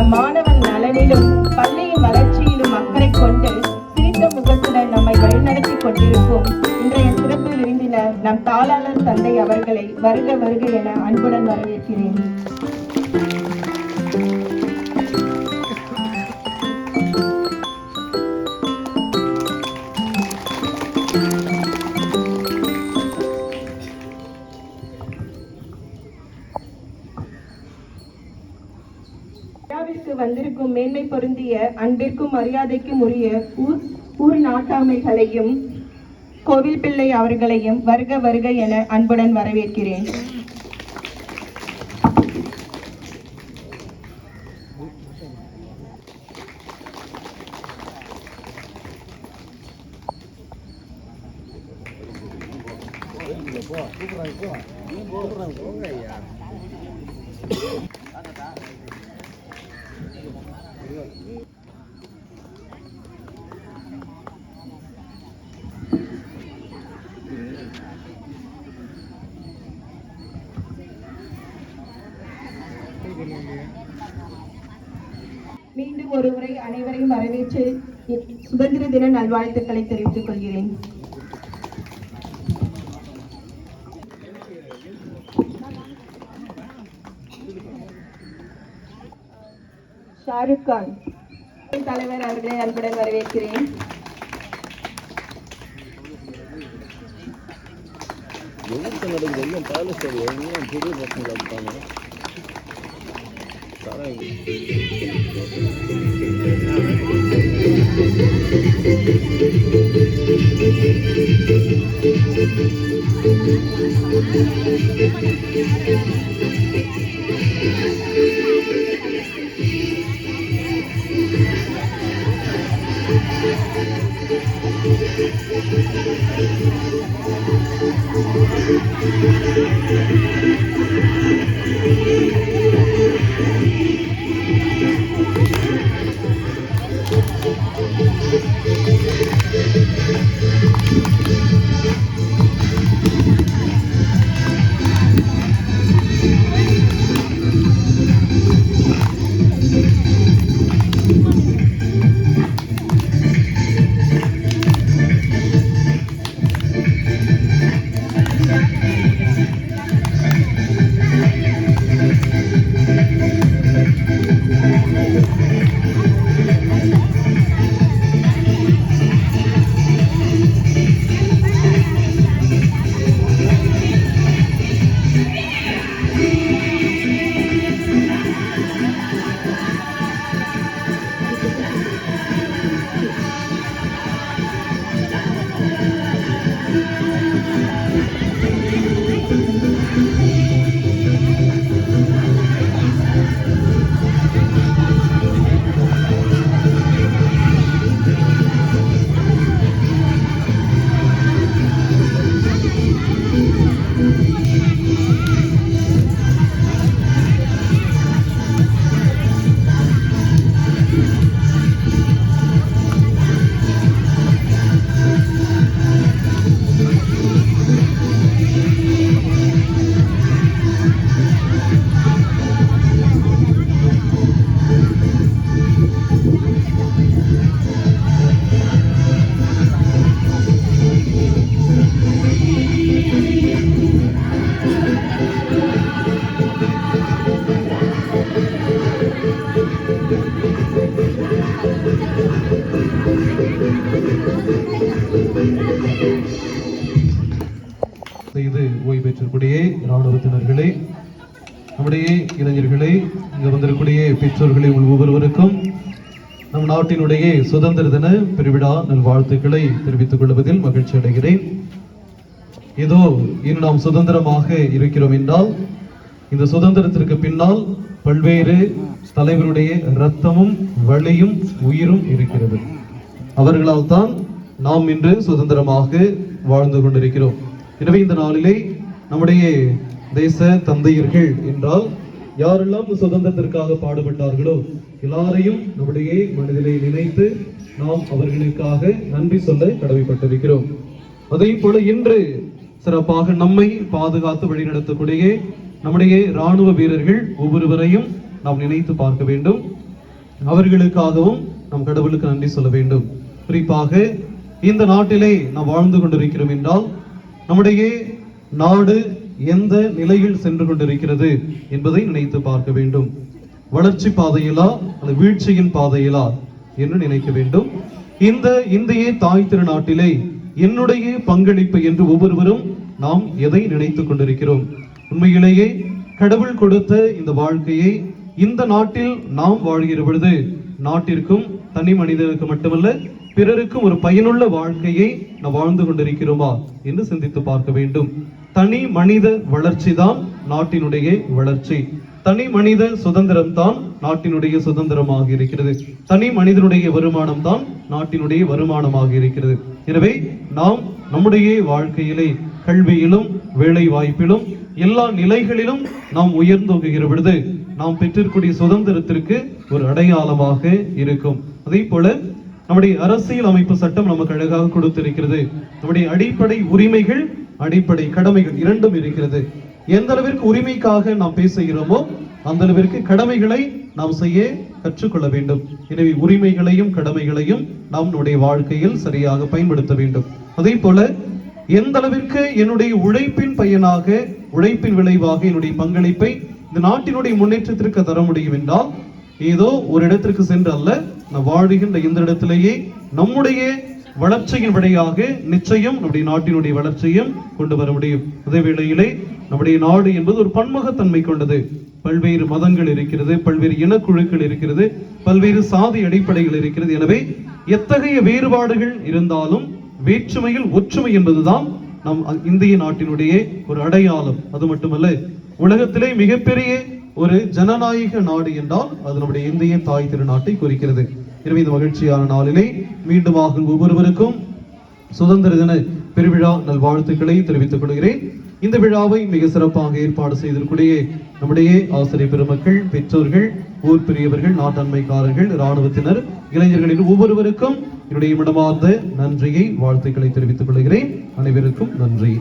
நம் மாணவன் நலனிலும் பள்ளியின் வளர்ச்சியிலும் அக்கறை கொண்டு சிரித்த முகத்துடன் நம்மை வழிநடத்தி கொண்டிருக்கும் இன்றைய சிறப்பு விருந்தினர் நம் தாளாளர் தந்தை அவர்களை வருக வருக என அன்புடன் வரவேற்கிறேன். வந்திருக்கும் மேன்மை பொருந்திய அன்பிற்கும் மரியாதைக்கும் உரிய ஊர் நாட்டாமைகளையும் கோவில் பிள்ளை அவர்களையும் வருக வருக என அன்புடன் வரவேற்கிறேன். மீண்டும் ஒருமுறை அனைவரையும் வரவேற்று சுதந்திர தின நல்வாழ்த்துக்களை தெரிவித்துக் கொள்கிறேன். ஷாருக் கான் தலைவர் அவர்களை அன்புடன் வரவேற்கிறேன். செய்து ஓய்வு பெற்றக்கூடிய இராணுவத்தினர்களே, நம்முடைய இளைஞர்களே, இங்கு வந்திருக்கூடிய பெற்றோர்களை ஒவ்வொருவருக்கும் நம் நாட்டினுடைய சுதந்திர தின பெருவிழா நல்வாழ்த்துக்களை தெரிவித்துக் கொள்வதில் மகிழ்ச்சி அடைகிறேன். ஏதோ இன்று நாம் சுதந்திரமாக இருக்கிறோம் என்றால் இந்த சுதந்திரத்திற்கு பின்னால் பல்வேறு தலைவருடைய இரத்தமும் வலியும் உயிரும் இருக்கிறது. அவர்களால் தான் நாம் இன்று சுதந்திரமாக வாழ்ந்து கொண்டிருக்கிறோம். எனவே இந்த நாளிலே நம்முடைய தேச தந்தையர்கள் என்றால் யாரெல்லாம் சுதந்திரத்திற்காக பாடுபட்டார்களோ எல்லாரையும் நம்முடைய மனதிலே நினைத்து நாம் அவர்களுக்காக நன்றி சொல்ல கடமைப்பட்டிருக்கிறோம். அதே போல இன்று சிறப்பாக நம்மை பாதுகாத்து வழிநடத்தக்கூடிய நம்முடைய இராணுவ வீரர்கள் ஒவ்வொருவரையும் நாம் நினைத்து பார்க்க வேண்டும். அவர்களுக்காகவும் நம் கடவுளுக்கு நன்றி சொல்ல வேண்டும். குறிப்பாக இந்த நாட்டிலே நாம் வாழ்ந்து கொண்டிருக்கிறோம் என்றால் நம்முடைய நாடு எந்த நிலையில் சென்று கொண்டிருக்கிறது என்பதை நினைத்து பார்க்க வேண்டும். வளர்ச்சி பாதையிலா அந்த வீழ்ச்சியின் பாதையிலா என்று நினைக்க வேண்டும். இந்த இந்திய தாய் திருநாட்டிலே என்னுடைய பங்களிப்பு என்று ஒவ்வொருவரும் நாம் எதை நினைத்துக் கொண்டிருக்கிறோம்? உண்மையிலேயே கடவுள் கொடுத்த இந்த வாழ்க்கையை இந்த நாட்டில் நாம் வாழ்கிற பொழுது நாட்டிற்கும் தனி மனிதனுக்கு மட்டுமல்ல பிறருக்கும் ஒரு பயனுள்ள வாழ்க்கையை நாம் வாழ்ந்து கொண்டிருக்கிறோமா என்று சிந்தித்து பார்க்க வேண்டும். தனி மனித வளர்ச்சி தான் நாட்டினுடைய வளர்ச்சி. தனி மனித சுதந்திரம் தான் நாட்டினுடைய சுதந்திரமாக இருக்கிறது. தனி மனிதனுடைய வருமானம் தான் நாட்டினுடைய வருமானமாக இருக்கிறது. எனவே நாம் நம்முடைய வாழ்க்கையிலே கல்வியிலும் வேலை வாய்ப்பிலும் எல்லா நிலைகளிலும் நாம் உயர்ந்தோங்குகிற பொழுது நாம் பெற்றிருக்கூடிய சுதந்திரத்திற்கு ஒரு அடையாளமாக இருக்கும். அதே போல நம்முடைய அரசியல் அமைப்பு சட்டம் நமக்கு அழகாக கொடுத்திருக்கிறது. நம்முடைய அடிப்படை உரிமைகள் அடிப்படை கடமைகள் இரண்டும் இருக்கிறது. எந்த அளவிற்கு உரிமைக்காக நாம் பேசுகிறோமோ அந்த அளவிற்கு கடமைகளை நாம் செய்ய கற்றுக்கொள்ள வேண்டும். எனவே உரிமைகளையும் கடமைகளையும் நாம் நம்முடைய வாழ்க்கையில் சரியாக பயன்படுத்த வேண்டும். அதே போல எந்த அளவிற்கு என்னுடைய உழைப்பின் பயனாக உழைப்பின் விளைவாக என்னுடைய பங்களிப்பை இந்த நாட்டினுடைய முன்னேற்றத்திற்கு தர முடியும் என்றால் ஏதோ ஒரு இடத்திற்கு சென்று அல்ல, நாம் வாழ்கின்ற இந்த இடத்திலேயே நம்முடைய வளர்ச்சியின் வழியாக நிச்சயம் நம்முடைய நாட்டினுடைய வளர்ச்சியும் கொண்டு வர முடியும். அதே வேளையிலே நம்முடைய நாடு என்பது ஒரு பன்முகத்தன்மை கொண்டது. பல்வேறு மதங்கள் இருக்கிறது, பல்வேறு இனக்குழுக்கள் இருக்கிறது, பல்வேறு சாதி அடிப்படைகள் இருக்கிறது. எனவே எத்தகைய வேறுபாடுகள் இருந்தாலும் வேற்றுமையில் ஒற்றுமை என்பதுதான் நம் இந்திய நாட்டினுடைய ஒரு அடையாளம். அது மட்டுமல்ல, உலகத்திலே மிகப்பெரிய ஒரு ஜனநாயக நாடு என்றால் அது நம்முடைய இந்திய தாய் திருநாட்டை குறிக்கிறது. எனவே இந்த மகிழ்ச்சியான நாளிலே மீண்டுமாக ஒவ்வொருவருக்கும் சுதந்திர தின பெருவிழா நல்வாழ்த்துக்களை தெரிவித்துக் கொள்கிறேன். இந்த விழாவை மிக சிறப்பாக ஏற்பாடு செய்திருக்கூடிய நம்முடைய ஆசிரியர் பெருமக்கள், பெற்றோர்கள், ஊர் பெரியவர்கள், நாட்டன்மைக்காரர்கள், இராணுவத்தினர், இளைஞர்களின் ஒவ்வொருவருக்கும் என்னுடைய மனமார்ந்த நன்றியை வாழ்த்துக்களை தெரிவித்துக் கொள்கிறேன். அனைவருக்கும் நன்றி.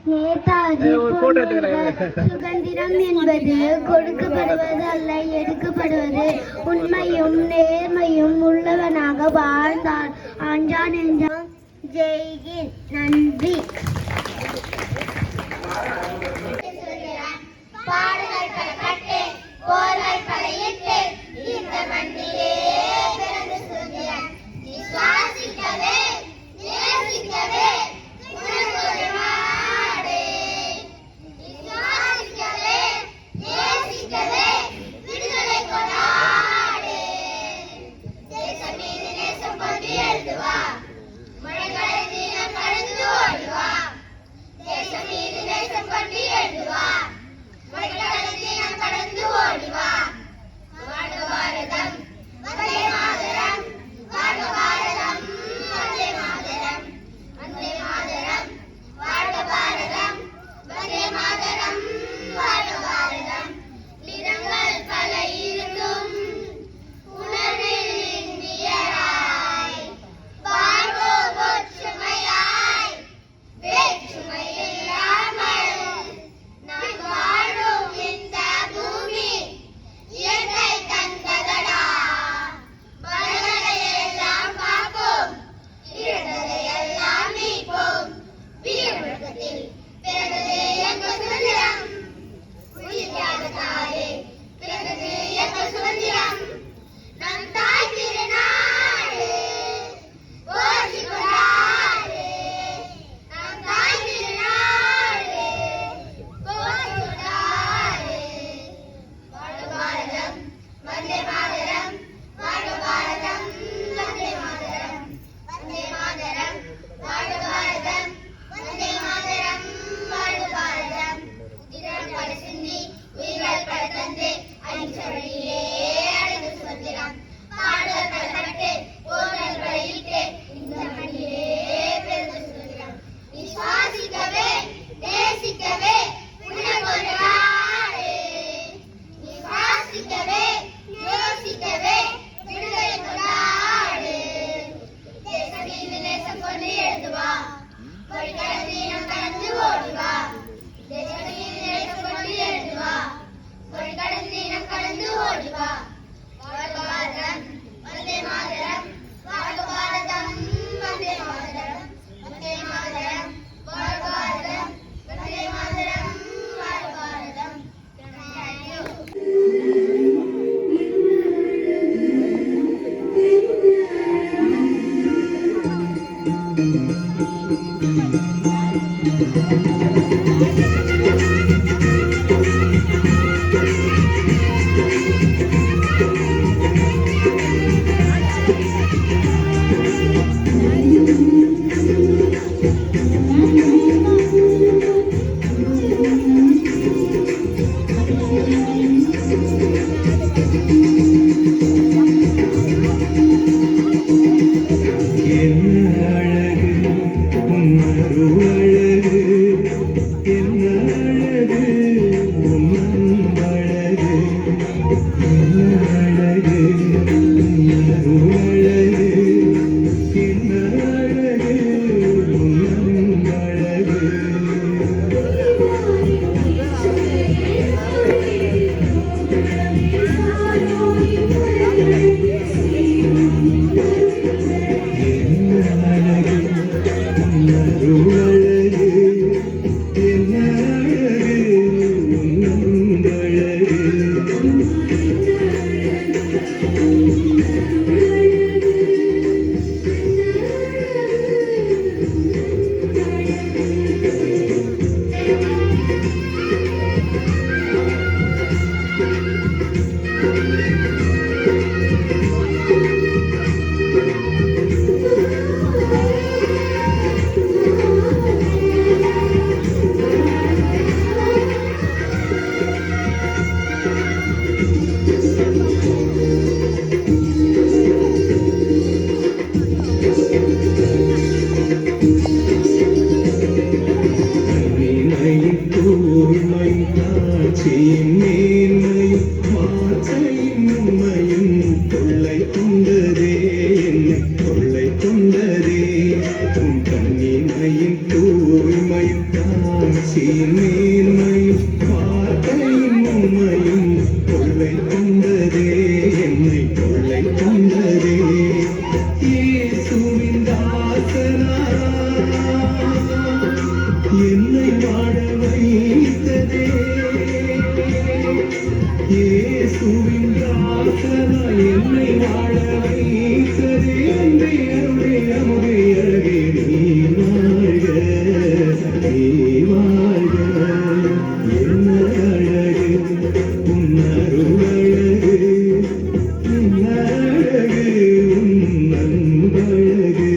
நேதாஜி சுதந்திரம் என்பது கொடுக்கப்படுவது அல்ல, எடுக்கப்படுவது. உண்மையும் நேர்மையும் உள்ளவனாக வாழ்ந்தான். ஆண்டான் என்றான். ஜெய்ஹிந்த். நன்றி. பாடுகள் பல கட்டு, போர்கள் பல இட்டு, இந்த மண்ணிலே பிறந்த சூரியன். விசுவாசிக்கவே, நேசிக்கவே, உனக்கொரு நாடு. விசுவாசிக்கவே, நேசிக்கவே, விடுதலை கொண்டாடு. தேசம் மீது நேசம் கொண்டு எழுதுவா, மழைகளை தீனம் கடந்து ஓடுவா. தேசம் மீது நேசம் கொண்டு மேன்மையும் வார்த்தையின் உண்மையும் கொள்ளை கொண்டதே, என்னை கொள்ளை கொண்டதே. இயேசுவின் தாசனா என்னை வாழ வைத்ததே, இயேசுவின் தாசனா என்னை வாழ வைத்ததே. அன்பே அருளே அமுதே அழகே நீ வாழ்க, நீ வாழ்க. என்ன அழகு உன் அருள் அழகு, உன் அழகு உன் அன்பழகு.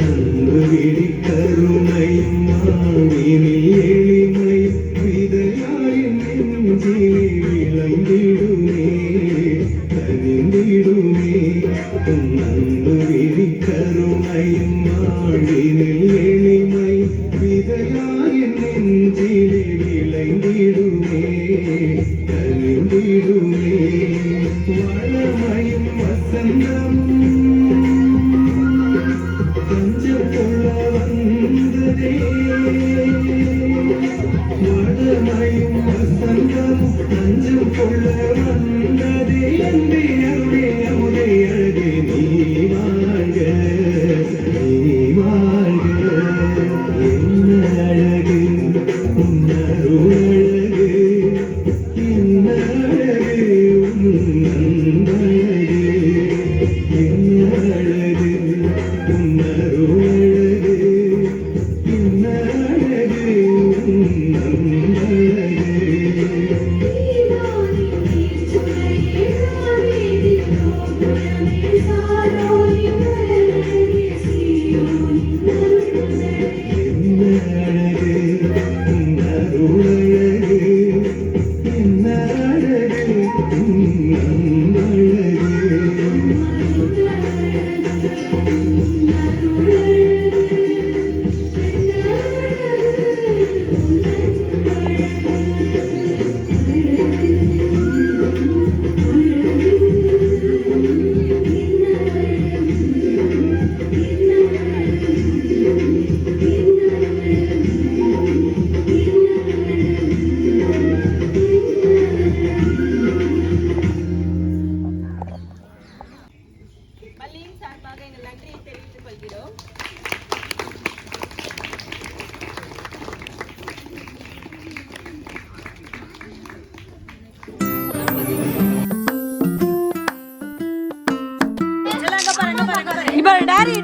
அன்பு விழி கருணையும் மாவினில் எளிமையும் விதையாயின் நெஞ்சிலே விளைந்திடுமே, கனிந்திடுமே. உன் அன்பு விழி கருணையும் மாவினில் எளிமையும் விதையாயின் நெஞ்சிலே விளைந்திடுமே, கனிந்திடுமே. வளமையும் வசந்தமும் தஞ்சம் கொள்ள வந்ததே, வளமையும் வசந்தமும் தஞ்சம் கொள்ள வந்ததே. அன்பே அருளே அமுதே அழகே நீ வாழ்க, நீ வாழ்க. என்ன அழகு உன் அருள் அழகு, என்ன அழகு உன் அன்பழகு. என்ன அழகு உன் அருள் அழகு, என்ன அழகு உன் அன்பழகு. என்ன அழகு உன் அருள் அழகு, என்ன அழகு உன் அன்பழகு. பள்ளியின் சார்பாக எங்கள் நன்றியை தெரிவித்துக் கொள்கிறோம். இப்ப டாரி